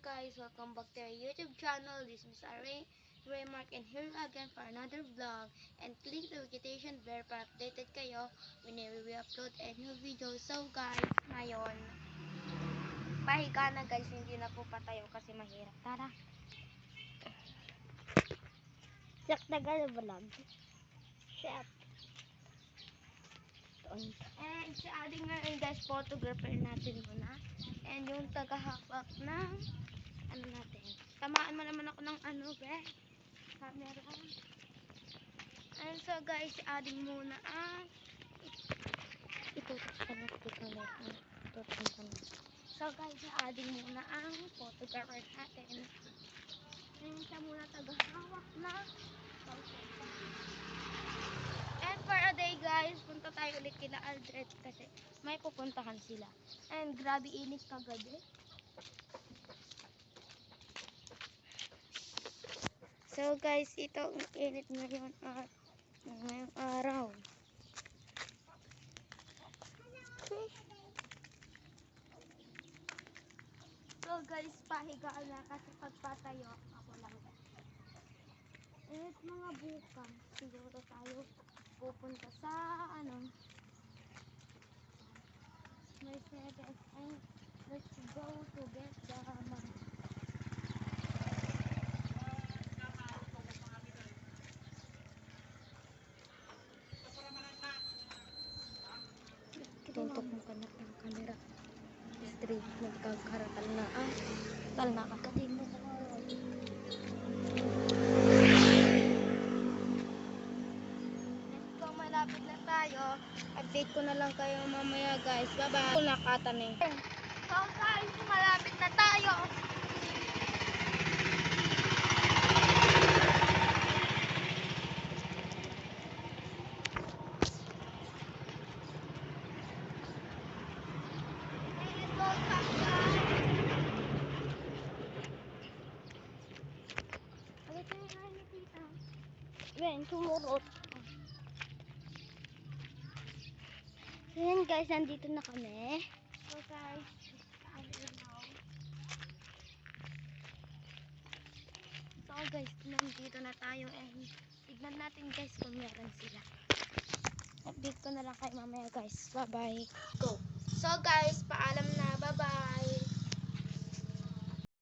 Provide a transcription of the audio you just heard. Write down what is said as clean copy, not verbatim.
guys, welcome back to our YouTube channel. This is Raymark and here again for another vlog. And click the notification bell para updated kayo whenever we upload a new video. So guys, ngayon, pahiga na guys, hindi na po patayo kasi mahirap. Tara! Saktagal vlog. Chef. And si Ading ngayon guys, photographer natin muna. And yung tagahawak ng ano natin. Tamaan mo naman ako ng ano camera. And so guys, si Ading muna ang itutok ka na ito camera. So guys, si Ading muna ang photographer natin. And siya muna tagahawak ng and for a day guys, punta tayo ulit kila Aldred kasi may pupuntahan sila. And grabe init kagabi. So guys, ito ang init ngayon at ngayong araw. So guys, pahigaan na kasi pagpatayo ako lang. At mga bukas, siguro tayo pupunta sa Mercedes and let's go to get the money. Tuntok mo ka na ang camera. Straight magkakaratal na tal na ka. Katin mo ko. Malapit na tayo. Update ko na lang kayo mamaya guys. Bye-bye. Nakatan eh. So guys, malapit na tayo. Ben, tumurot. Ayan guys, nandito na kami. So guys, nandito na tayo and tignan natin guys kung meron sila. Update ko na lang kayo mamaya guys. Bye bye. Go. So guys, paalam na. Bye bye.